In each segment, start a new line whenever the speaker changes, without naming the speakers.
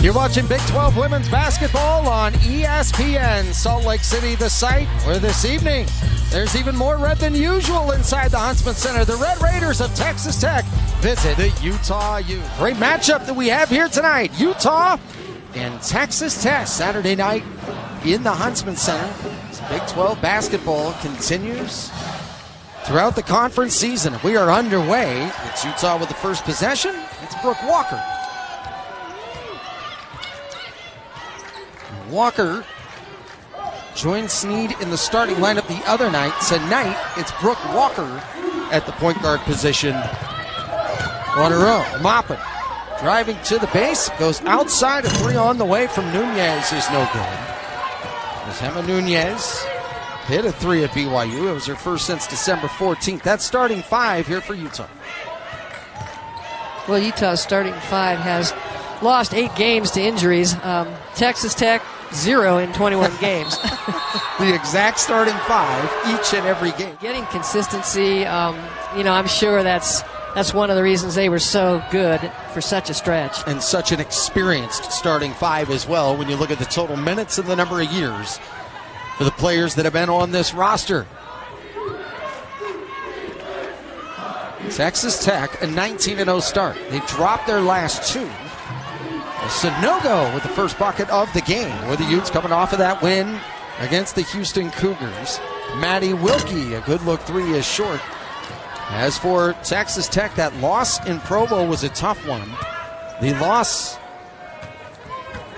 You're watching Big 12 women's basketball on ESPN. Salt Lake City, the site, where this evening there's even more red than usual inside the Huntsman Center. The Red Raiders of Texas Tech visit the Utah Utes. Great matchup that we have here tonight. Utah and Texas Tech, Saturday night in the Huntsman Center. This Big 12 basketball continues throughout the conference season. We are underway. It's Utah with the first possession. It's Brooke Walker. Walker joined Snead in the starting lineup the other night. Tonight, it's Brooke Walker at the point guard position on her own. Maupin driving to the base, goes outside. A three on the way from Núñez is no good. As Gemma Núñez hit a three at BYU. It was her first since December 14th. That's starting five here for Utah.
Well, Utah's starting five has lost 8 games to injuries. Texas Tech, 0 in 21 games.
The exact starting five each and every game.
Getting consistency, I'm sure that's one of the reasons they were so good for such a stretch.
And such an experienced starting five as well when you look at the total minutes and the number of years for the players that have been on this roster. Texas Tech, a 19-0 start. They dropped their last 2. Sanogo with the first bucket of the game, with the Utes coming off of that win against the Houston Cougars. Maddie Wilkie, a good look three is short. As for Texas Tech, that loss in Provo was a tough one. The loss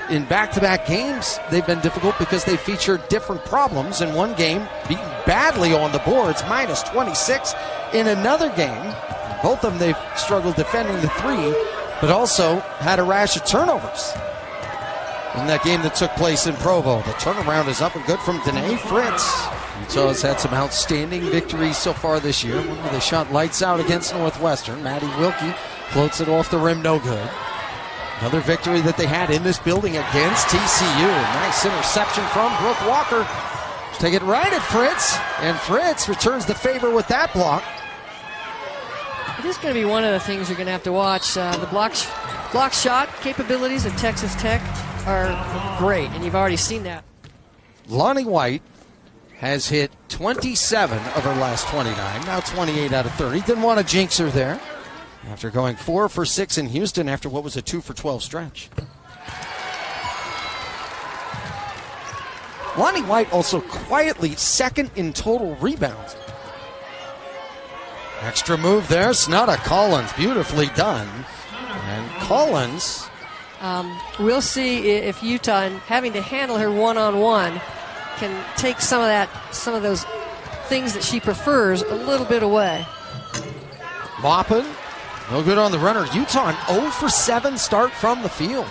in back-to-back games, they've been difficult because they featured different problems. In one game, beaten badly on the boards, minus 26. In another game, both of them they've struggled defending the three, but also had a rash of turnovers in that game that took place in Provo. The turnaround is up and good from Danae Fritz. Utah has had some outstanding victories so far this year. One where they shot lights out against Northwestern. Maddie Wilkie floats it off the rim, no good. Another victory that they had in this building against TCU. Nice interception from Brooke Walker. Take it right at Fritz, and Fritz returns the favor with that block.
It is going to be one of the things you're going to have to watch. The block shot capabilities of Texas Tech are great, and you've already seen that.
Lonnie White has hit 27 of her last 29, now 28 out of 30. Didn't want to jinx her there after going 4 for 6 in Houston after what was a 2 for 12 stretch. Lonnie White also quietly second in total rebounds. Extra move there, Snudda Collins, beautifully done. And Collins,
we'll see if Utah, having to handle her one-on-one, can take some of those things that she prefers a little bit away.
Maupin, no good on the runner. Utah an 0 for 7 start from the field.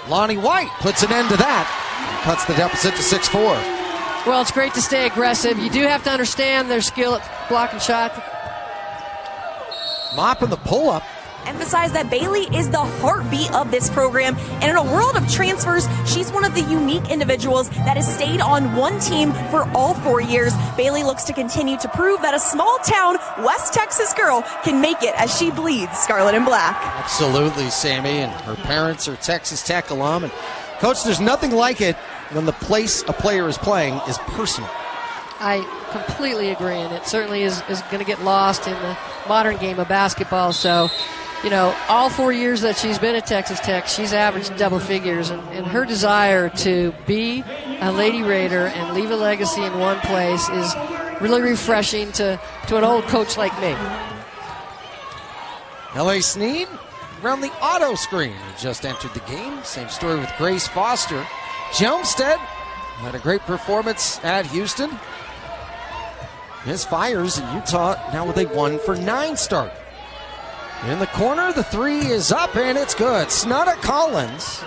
Lonnie White puts an end to that and cuts the deficit to 6-4.
Well, it's great to stay aggressive. You do have to understand their skill at blocking shot.
Maupin the pull-up.
Emphasize that Bailey is the heartbeat of this program, and in a world of transfers, she's one of the unique individuals that has stayed on one team for all 4 years. Bailey looks to continue to prove that a small-town West Texas girl can make it as she bleeds scarlet and black.
Absolutely, Sammy, and her parents are Texas Tech alum. And Coach, there's nothing like it when the place a player is playing is personal.
I completely agree, and it certainly is going to get lost in the modern game of basketball. So, all 4 years that she's been at Texas Tech, she's averaged double figures, and her desire to be a Lady Raider and leave a legacy in one place is really refreshing to an old coach like me.
L.A. Snead around the auto screen. Just entered the game. Same story with Grace Foster. Jelmstead had a great performance at Houston. Misfires in Utah now with a 1 for 9 start. In the corner, the three is up and it's good. Snudda Collins,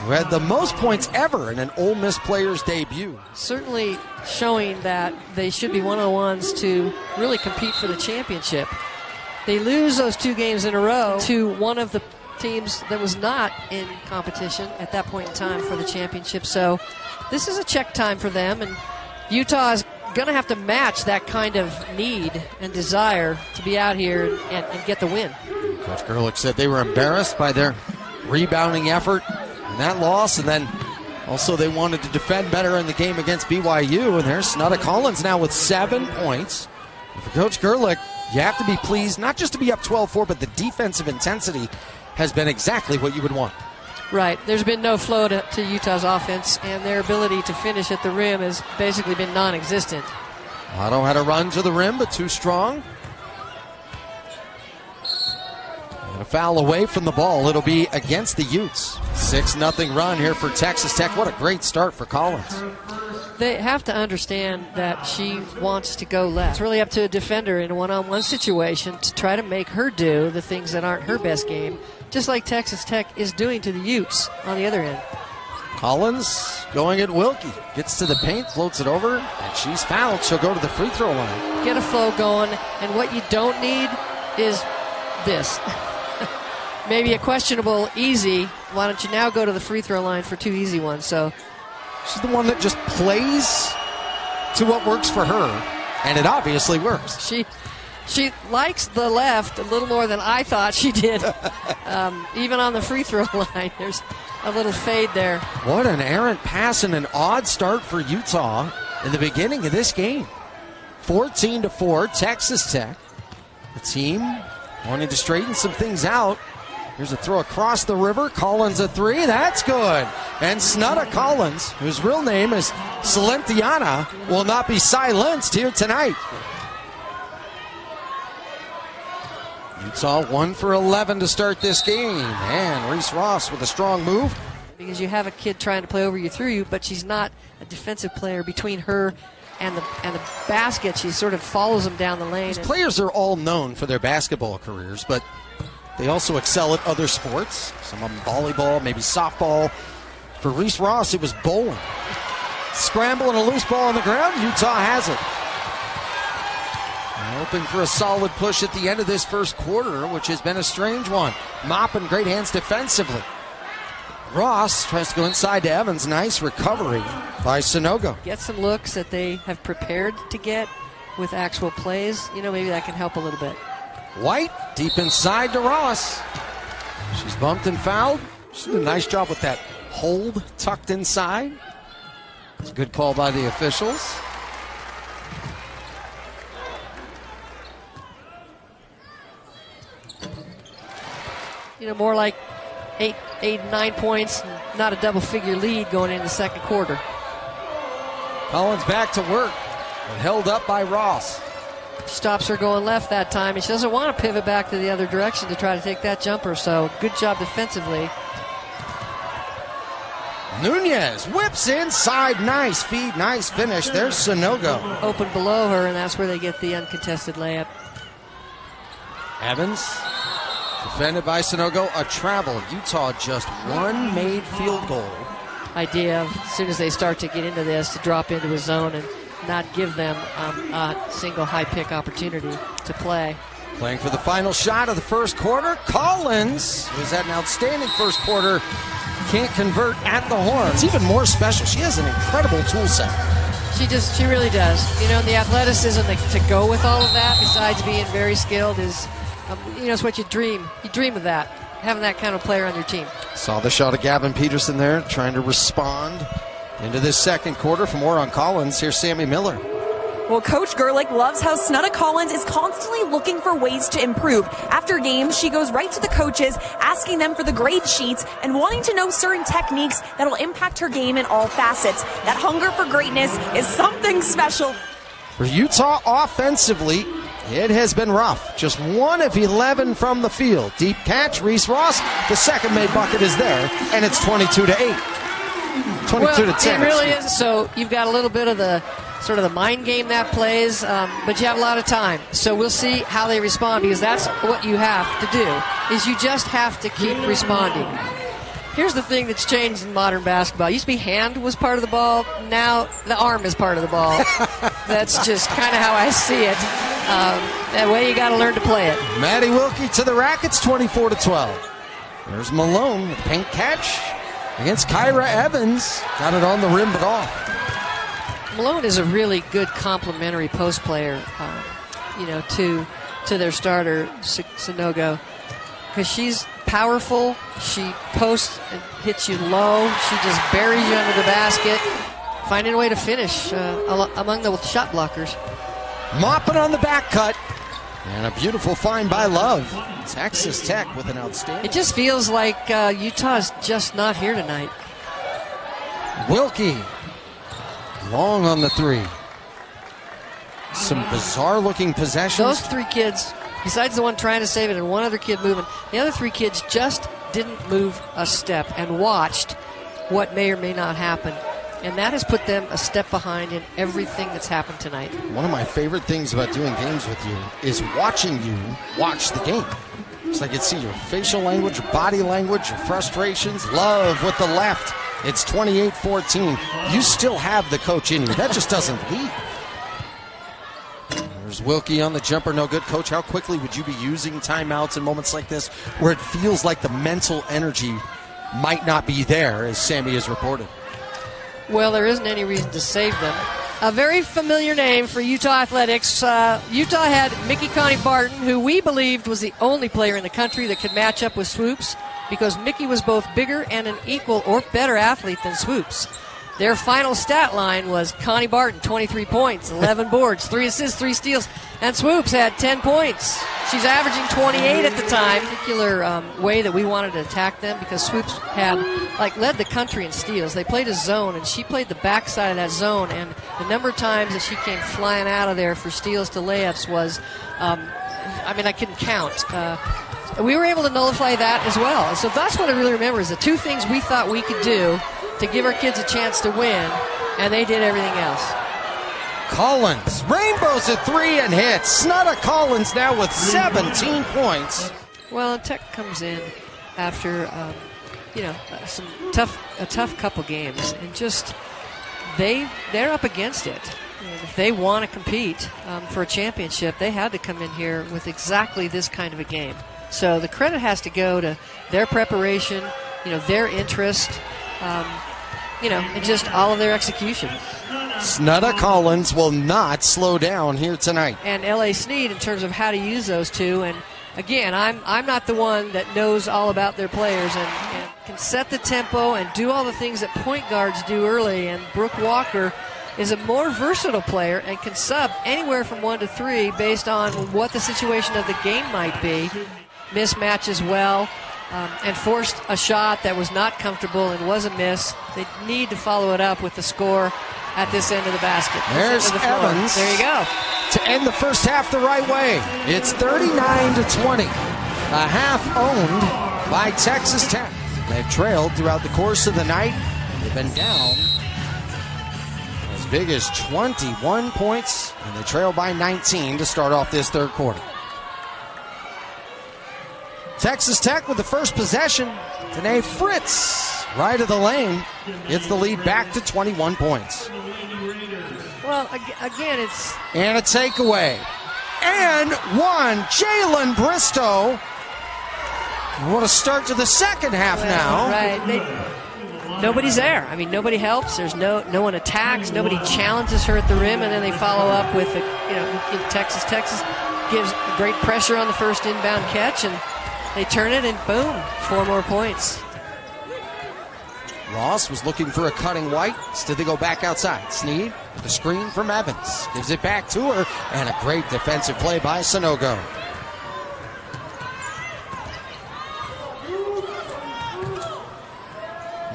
who had the most points ever in an Ole Miss player's debut.
Certainly showing that they should be one of the ones to really compete for the championship. They lose those 2 games in a row to one of the teams that was not in competition at that point in time for the championship. So this is a check time for them, and Utah is going to have to match that kind of need and desire to be out here and get the win.
Coach Gerlich said they were embarrassed by their rebounding effort in that loss, and then also they wanted to defend better in the game against BYU, and there's Snudda Collins now with 7 points. And for Coach Gerlich, you have to be pleased, not just to be up 12-4, but the defensive intensity has been exactly what you would want.
Right. There's been no flow to Utah's offense, and their ability to finish at the rim has basically been non-existent.
Otto had a run to the rim, but too strong. And a foul away from the ball. It'll be against the Utes. 6-0 run here for Texas Tech. What a great start for Collins.
They have to understand that she wants to go left. It's really up to a defender in a one-on-one situation to try to make her do the things that aren't her best game, just like Texas Tech is doing to the Utes on the other end.
Collins going at Wilkie. Gets to the paint, floats it over, and she's fouled. She'll go to the free throw line.
Get a flow going, and what you don't need is this. Maybe a questionable easy. Why don't you now go to the free throw line for 2 easy ones? So
she's the one that just plays to what works for her, and it obviously works.
She likes the left a little more than I thought she did. Even on the free throw line, there's a little fade there.
What an errant pass and an odd start for Utah in the beginning of this game. 14-4, Texas Tech. The team wanting to straighten some things out. Here's a throw across the river. Collins a three. That's good. And Snudda Collins, whose real name is Salentiana, will not be silenced here tonight. Utah 1 for 11 to start this game. And Reese Ross with a strong move.
Because you have a kid trying to play over you through you, but she's not a defensive player between her and the basket. She sort of follows them down the lane.
These players are all known for their basketball careers, but they also excel at other sports. Some of them volleyball, maybe softball. For Reese Ross, it was bowling. Scramble and a loose ball on the ground. Utah has it. Hoping for a solid push at the end of this first quarter, which has been a strange one. Maupin, great hands defensively. Ross tries to go inside to Evans. Nice recovery by Sonogo.
Get some looks that they have prepared to get with actual plays. You know, maybe that can help a little bit.
White deep inside to Ross. She's bumped and fouled. She did a nice job with that hold tucked inside. It's a good call by the officials.
You know, more like 9 points, not a double-figure lead going into the second quarter.
Collins back to work, but held up by Ross.
Stops her going left that time, and she doesn't want to pivot back to the other direction to try to take that jumper, so good job defensively.
Núñez whips inside. Nice feed, nice finish. There's Sonogo.
Open below her, and that's where they get the uncontested layup.
Evans, defended by Sonogo. A travel. Utah just one made field goal.
Idea of, as soon as they start to get into this, to drop into a zone and not give them a single high pick opportunity to play.
Playing for the final shot of the first quarter. Collins, who's had an outstanding first quarter, can't convert at the horn. It's even more special. She has an incredible tool set.
She really does. You know, the athleticism to go with all of that, besides being very skilled, is, it's what you dream. You dream of that, having that kind of player on your team. Saw the shot of Gavin Peterson there, trying to respond into this second quarter. For more on Collins, here's Sammy Miller.
Well, Coach Gerlich loves how Snudda Collins is constantly looking for ways to improve. After games, she goes right to the coaches, asking them for the grade sheets and wanting to know certain techniques that'll impact her game in all facets. That hunger for greatness is something special.
For Utah offensively, it has been rough. Just 1 of 11 from the field. Deep catch, Reese Ross. The second made bucket is there, and it's 22-8. 22-10.
It really is. So you've got a little bit of the sort of the mind game that plays, but you have a lot of time. So we'll see how they respond, because that's what you have to do, is you just have to keep responding. Here's the thing that's changed in modern basketball. It used to be hand was part of the ball. Now the arm is part of the ball. That's just kind of how I see it. That way you got to learn to play it.
Maddie Wilkie to the rackets, 24-12. There's Malone with the paint catch against Kyra Evans. Got it on the rim but off.
Malone is a really good complementary post player, to their starter, Sonogo, because she's powerful. She posts and hits you low. She just buries you under the basket, finding a way to finish among the shot blockers.
Maupin on the back cut. And a beautiful find by Love. Texas Tech with an outstanding.
It just feels like Utah's just not here tonight.
Wilkie. Long on the three. Some bizarre-looking possessions.
Those three kids, besides the one trying to save it and one other kid moving, the other three kids just didn't move a step and watched what may or may not happen. And that has put them a step behind in everything that's happened tonight.
One of my favorite things about doing games with you is watching you watch the game. So I can see your facial language, your body language, your frustrations. Love with the left. It's 28-14. You still have the coach in you. That just doesn't leave. There's Wilkie on the jumper. No good. Coach, how quickly would you be using timeouts in moments like this where it feels like the mental energy might not be there, as Sammy has reported?
Well, there isn't any reason to save them. A very familiar name for Utah athletics. Utah had Mickey Connie Barton, who we believed was the only player in the country that could match up with Swoops because Mickey was both bigger and an equal or better athlete than Swoops. Their final stat line was Connie Barton, 23 points, 11 boards, 3 assists, 3 steals, and Swoops had 10 points. She's averaging 28 at the time. Particular way that we wanted to attack them because Swoops had led the country in steals. They played a zone, and she played the backside of that zone, and the number of times that she came flying out of there for steals to layups was, I couldn't count. We were able to nullify that as well. So that's what I really remember is the two things we thought we could do to give our kids a chance to win, and they did everything else.
Collins rainbows a three and hits. Snudda Collins now with 17 points.
Well, Tech comes in after a tough couple games, and just they're up against it. And if they want to compete for a championship, they had to come in here with exactly this kind of a game. So the credit has to go to their preparation, their interest. And just all of their execution.
Snudda Collins will not slow down here tonight.
And L.A. Snead in terms of how to use those two. And again, I'm not the one that knows all about their players and can set the tempo and do all the things that point guards do early. And Brooke Walker is a more versatile player and can sub anywhere from 1 to 3 based on what the situation of the game might be. Mismatch as well. And forced a shot that was not comfortable and was a miss. They need to follow it up with the score at this end of the basket.
There's Evans.
There you go.
To end the first half the right way. It's 39-20. A half owned by Texas Tech. They've trailed throughout the course of the night. They've been down as big as 21 points, and they trail by 19 to start off this third quarter. Texas Tech with the first possession. Danae Fritz, right of the lane, gets the lead back to 21 points.
Well, again, it's...
And a takeaway. And one, Jalen Bristow. What a start to the second half now.
Right. Nobody's there. Nobody helps. There's no one attacks. Nobody challenges her at the rim, and then they follow up with, Texas gives great pressure on the first inbound catch, and they turn it, and boom, 4 more points.
Ross was looking for a cutting White. Instead, they go back outside. Snead with a screen from Evans. Gives it back to her, and a great defensive play by Sanogo.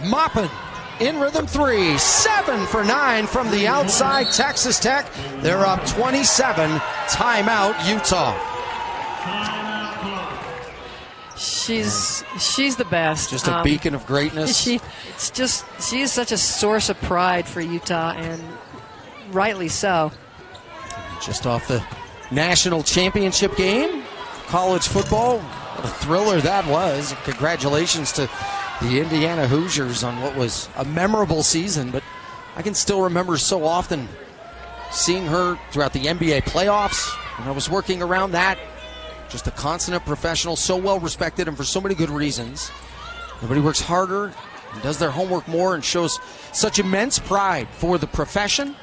Maupin in rhythm 3. 7 for 9 from the outside. Texas Tech, they're up 27. Timeout, Utah.
She's the best.
Just a beacon of greatness.
She is such a source of pride for Utah, and rightly so.
Just off the national championship game, college football. What a thriller that was. Congratulations to the Indiana Hoosiers on what was a memorable season, but I can still remember so often seeing her throughout the NBA playoffs when I was working around that. Just a consummate professional, so well respected and for so many good reasons. Nobody works harder and does their homework more and shows such immense pride for the profession.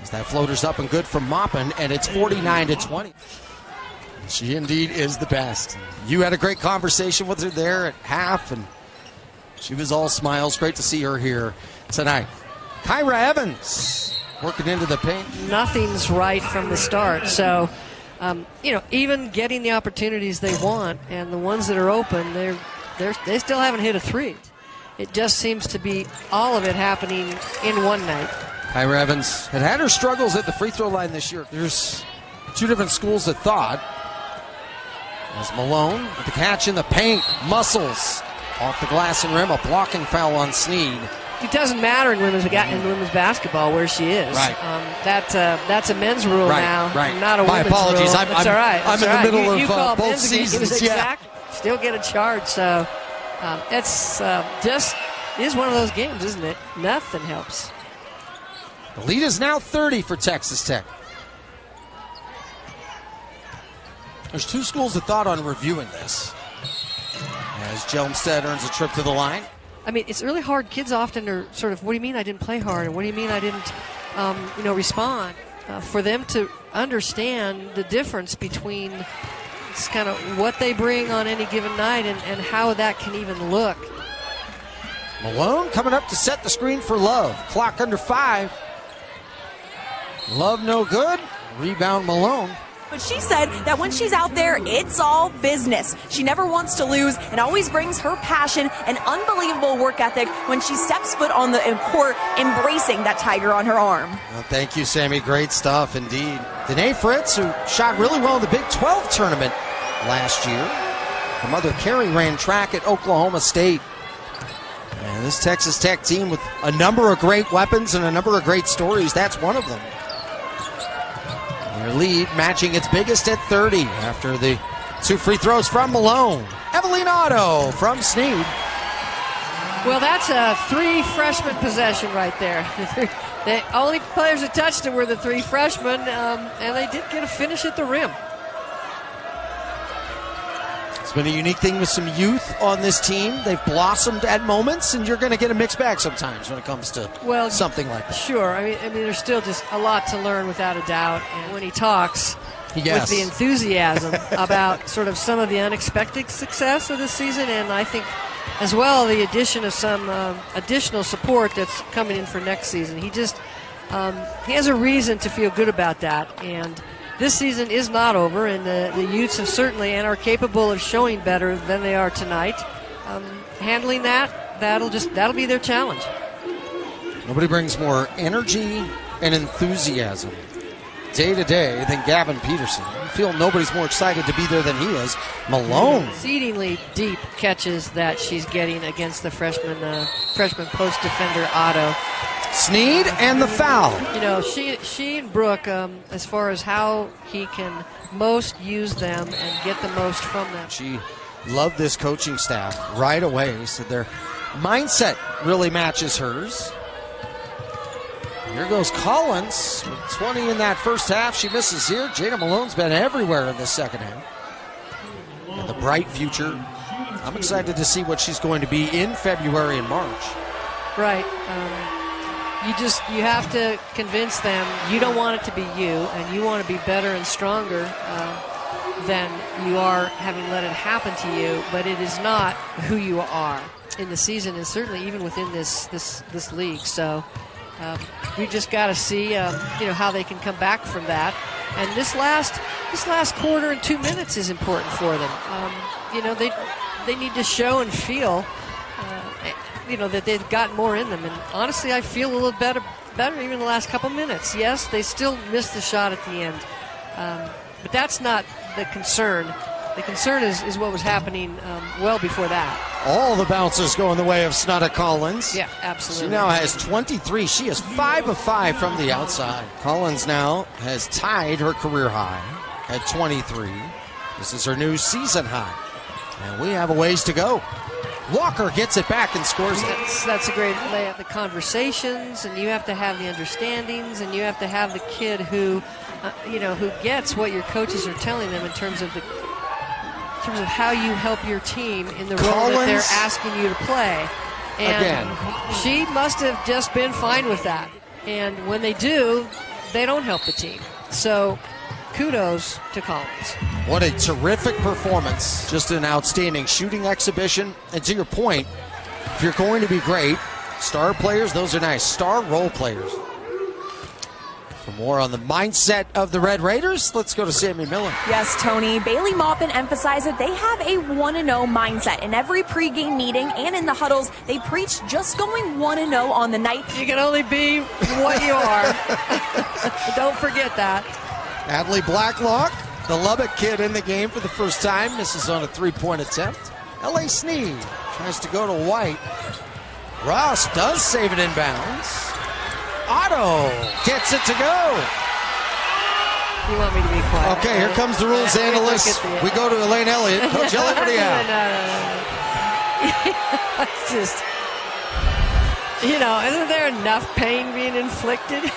As that floater's up and good from Maupin, and it's 49-20. She indeed is the best. You had a great conversation with her there at half, and she was all smiles. Great to see her here tonight. Kyra Evans working into the paint.
Nothing's right from the start. So, even getting the opportunities they want and the ones that are open, they still haven't hit a three. It just seems to be all of it happening in one night.
Kyra Evans had her struggles at the free throw line this year. There's two different schools of thought. As Malone with the catch in the paint, muscles off the glass and rim, a blocking foul on Sneed.
It doesn't matter in women's basketball where she is.
Right.
That's a men's rule now,
right.
not a
My
women's
apologies.
rule.
I'm
all right.
I'm in the middle of both seasons.
Still get a charge. So it's just is one of those games, isn't it? Nothing helps.
The lead is now 30 for Texas Tech. There's two schools of thought on reviewing this. As Jelmstead earns a trip to the line.
I mean, it's really hard. Kids often are sort of, what do you mean I didn't play hard? And what do you mean I didn't, respond? For them to understand the difference between it's kind of what they bring on any given night and how that can even look.
Malone coming up to set the screen for Love. Clock under 5. Love no good. Rebound Malone.
But she said that when she's out there, it's all business. She never wants to lose and always brings her passion and unbelievable work ethic when she steps foot on the court, embracing that tiger on her arm.
Well, thank you, Sammy. Great stuff indeed. Danae Fritz, who shot really well in the Big 12 tournament last year. Her mother, Carrie, ran track at Oklahoma State. And this Texas Tech team with a number of great weapons and a number of great stories, that's one of them. Their lead matching its biggest at 30 after the two free throws from Malone. Evelyn Otto from Sneed.
Well, that's a 3 freshman possession right there. The only players that touched it were the 3 freshmen, and they did get a finish at the rim.
It's been a unique thing with some youth on this team. They've blossomed at moments, and you're going to get a mixed bag sometimes when it comes to something like that.
Sure. I mean, there's still just a lot to learn without a doubt. And when he talks with the enthusiasm about sort of some of the unexpected success of this season, and I think as well the addition of some additional support that's coming in for next season. He just he has a reason to feel good about that. And this season is not over, and the Utes have certainly and are capable of showing better than they are tonight. Handling that'll be their challenge.
Nobody brings more energy and enthusiasm day to day than Gavin Peterson. You feel nobody's more excited to be there than he is. Malone.
Exceedingly deep catches that she's getting against the freshman post defender Otto.
Sneed and the foul.
You know, she and Brooke, as far as how he can most use them and get the most from them.
She loved this coaching staff right away, so their mindset really matches hers. Here goes Collins with 20 in that first half. She misses here. Jada Malone's been everywhere in the second half. And the bright future. I'm excited to see what she's going to be in February and March.
Right. You have to convince them you don't want it to be you, and you want to be better and stronger than you are having let it happen to you. But it is not who you are in the season, and certainly even within this league. So we just got to see how they can come back from that. And this last quarter and 2 minutes is important for them. They need to show and feel. That they've got more in them. And honestly, I feel a little better even the last couple minutes. Yes, they still missed the shot at the end. But that's not the concern. The concern is what was happening well before that.
All the bounces go in the way of Snudda Collins.
Yeah, absolutely.
She now has 23. She is 5 of 5 from the outside. Collins now has tied her career high at 23. This is her new season high. And we have a ways to go. Walker gets it back and scores it.
That's a great layup. The conversations, and you have to have the understandings, and you have to have the kid who, who gets what your coaches are telling them in terms of how you help your team in the role that they're asking you to play. And again, she must have just been fine with that. And when they do, they don't help the team. So kudos to Collins.
What a terrific performance. Just an outstanding shooting exhibition. And to your point, if you're going to be great, star players, those are nice. Star role players. For more on the mindset of the Red Raiders, let's go to Sammy Miller.
Yes, Tony. Bailey Maupin emphasized that they have a 1-0 mindset. In every pregame meeting and in the huddles, they preach just going 1-0 on the night.
You can only be what you are. Don't forget that.
Adley Blacklock, the Lubbock kid in the game for the first time, misses on a three-point attempt. L.A. Sneed tries to go to White. Ross does save it in bounds. Otto gets it to go.
You want me to be quiet?
Okay, here comes the rules analyst. We go to Elaine Elliott. Coach Elliott, what do you have?
No. It's just, isn't there enough pain being inflicted?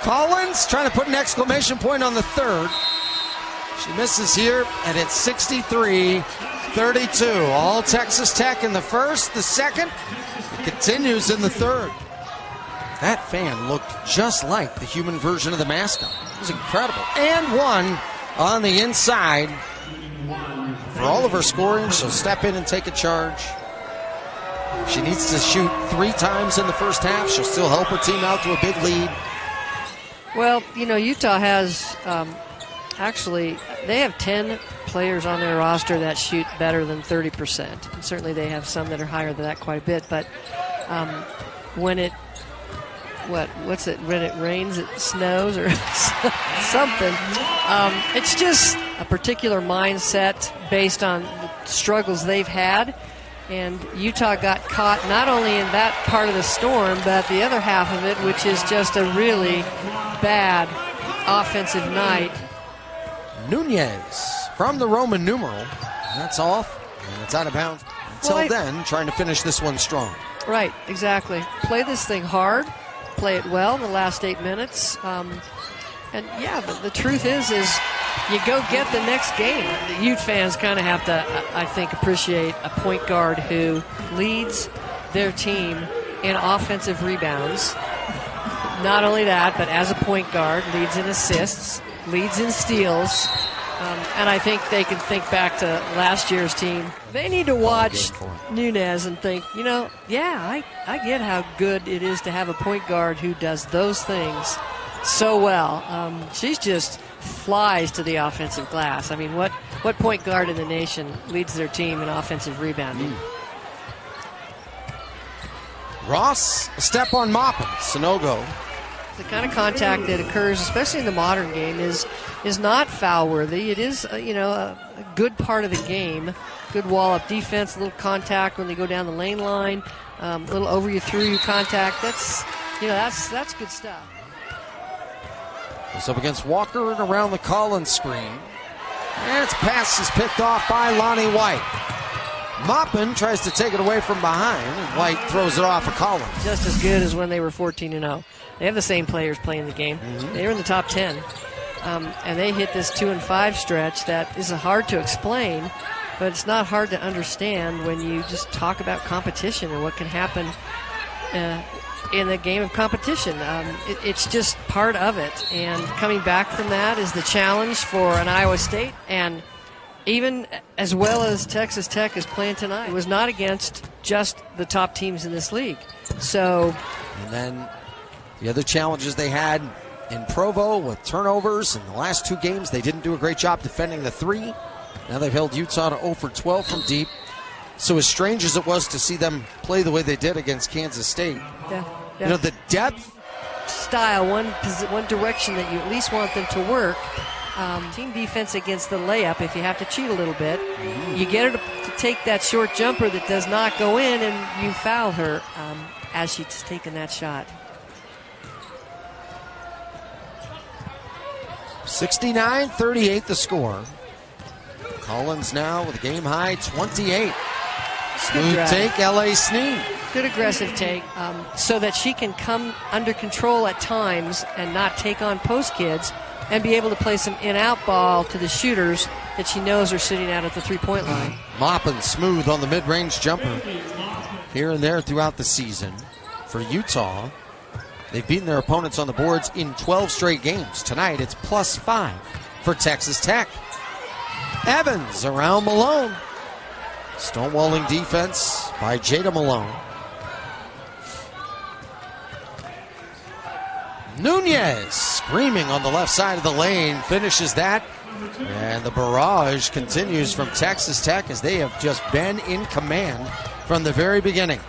Collins trying to put an exclamation point on the third. She misses here, and it's 63-32. All Texas Tech in the first, the second. It continues in the third. That fan looked just like the human version of the mascot. It was incredible. And one on the inside. For all of her scoring, she'll step in and take a charge. If she needs to shoot 3 times in the first half, she'll still help her team out to a big lead.
Well, Utah has actually, they have 10 players on their roster that shoot better than 30%. And certainly they have some that are higher than that quite a bit. But when it rains, it snows or something. It's just a particular mindset based on the struggles they've had. And Utah got caught not only in that part of the storm, but the other half of it, which is just a really bad offensive night.
Núñez from the Roman numeral. That's off, and it's out of bounds. Until then, trying to finish this one strong.
Right, exactly. Play this thing hard. Play it well in the last 8 minutes. And yeah, the truth is you go get the next game. The Ute fans kind of have to, I think, appreciate a point guard who leads their team in offensive rebounds. Not only that, but as a point guard, leads in assists, leads in steals. And I think they can think back to last year's team. They need to watch Núñez and think, I get how good it is to have a point guard who does those things so well. She's just flies to the offensive glass. I mean, what point guard in the nation leads their team in offensive rebounding?
Ross, a step on Maupin. Sonogo.
The kind of contact that occurs, especially in the modern game, is not foul worthy. It is, a good part of the game. Good wall-up defense, a little contact when they go down the lane line, a little over you, through you contact. That's good stuff.
It's up against Walker and around the Collins screen. And its pass is picked off by Lonnie White. Maupin tries to take it away from behind, and White throws it off of Collins.
Just as good as when they were 14-0. They have the same players playing the game. Mm-hmm. They were in the top 10. And they hit this 2-5 stretch that is hard to explain, but it's not hard to understand when you just talk about competition and what can happen in the game of competition. It's just part of it. And coming back from that is the challenge for an Iowa State. And even as well as Texas Tech is playing tonight, it was not against just the top teams in this league. And
then the other challenges they had in Provo with turnovers in the last 2 games, they didn't do a great job defending the 3. Now they've held Utah to 0 for 12 from deep. So as strange as it was to see them play the way they did against Kansas State, the depth,
style, one direction that you at least want them to work. Team defense against the layup, if you have to cheat a little bit, you get her to take that short jumper that does not go in, and you foul her as she's taking that shot.
69-38 the score. Collins now with a game-high 28. Smooth take, L.A. Sneed.
Good aggressive take so that she can come under control at times and not take on post kids and be able to play some in-out ball to the shooters that she knows are sitting out at the three-point line.
Maupin smooth on the mid-range jumper here and there throughout the season. For Utah, They've beaten their opponents on the boards in 12 straight games. Tonight, it's +5 for Texas Tech. Evans around Malone. Stonewalling defense by Jada Malone. Núñez screaming on the left side of the lane, finishes that. And the barrage continues from Texas Tech as they have just been in command from the very beginning.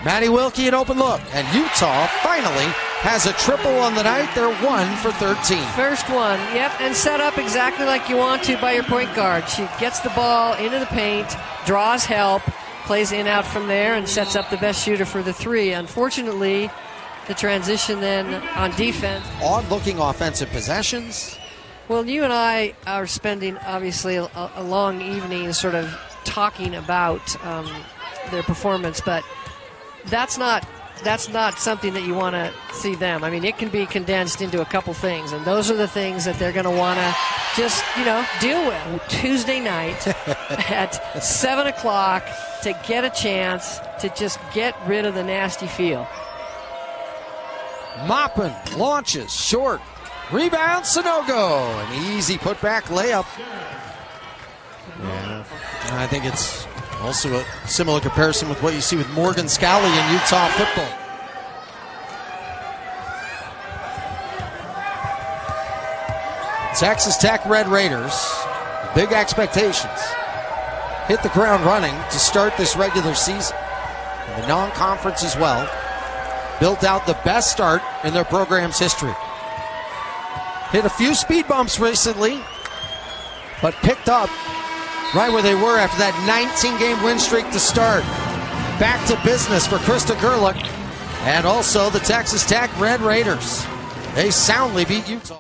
Maddie Wilkie an open look, and Utah finally has a triple on the night. They're 1 for 13.
First one, yep, and set up exactly like you want to by your point guard. She gets the ball into the paint, draws help, plays in out from there, and sets up the best shooter for the three. Unfortunately, the transition then on defense.
Odd-looking offensive possessions.
Well, you and I are spending, obviously, a long evening sort of talking about their performance, but that's not something that you want to see them. I mean, it can be condensed into a couple things, and those are the things that they're going to want to just, deal with. Tuesday night at 7 o'clock to get a chance to just get rid of the nasty feel.
Maupin launches short. Rebound, Snudda. An easy putback layup. Yeah, I think it's also a similar comparison with what you see with Morgan Scally in Utah football. Texas Tech Red Raiders, big expectations. Hit the ground running to start this regular season. And the non-conference as well. Built out the best start in their program's history. Hit a few speed bumps recently, but picked up right where they were after that 19-game win streak to start. Back to business for Krista Gerlich and also the Texas Tech Red Raiders. They soundly beat Utah.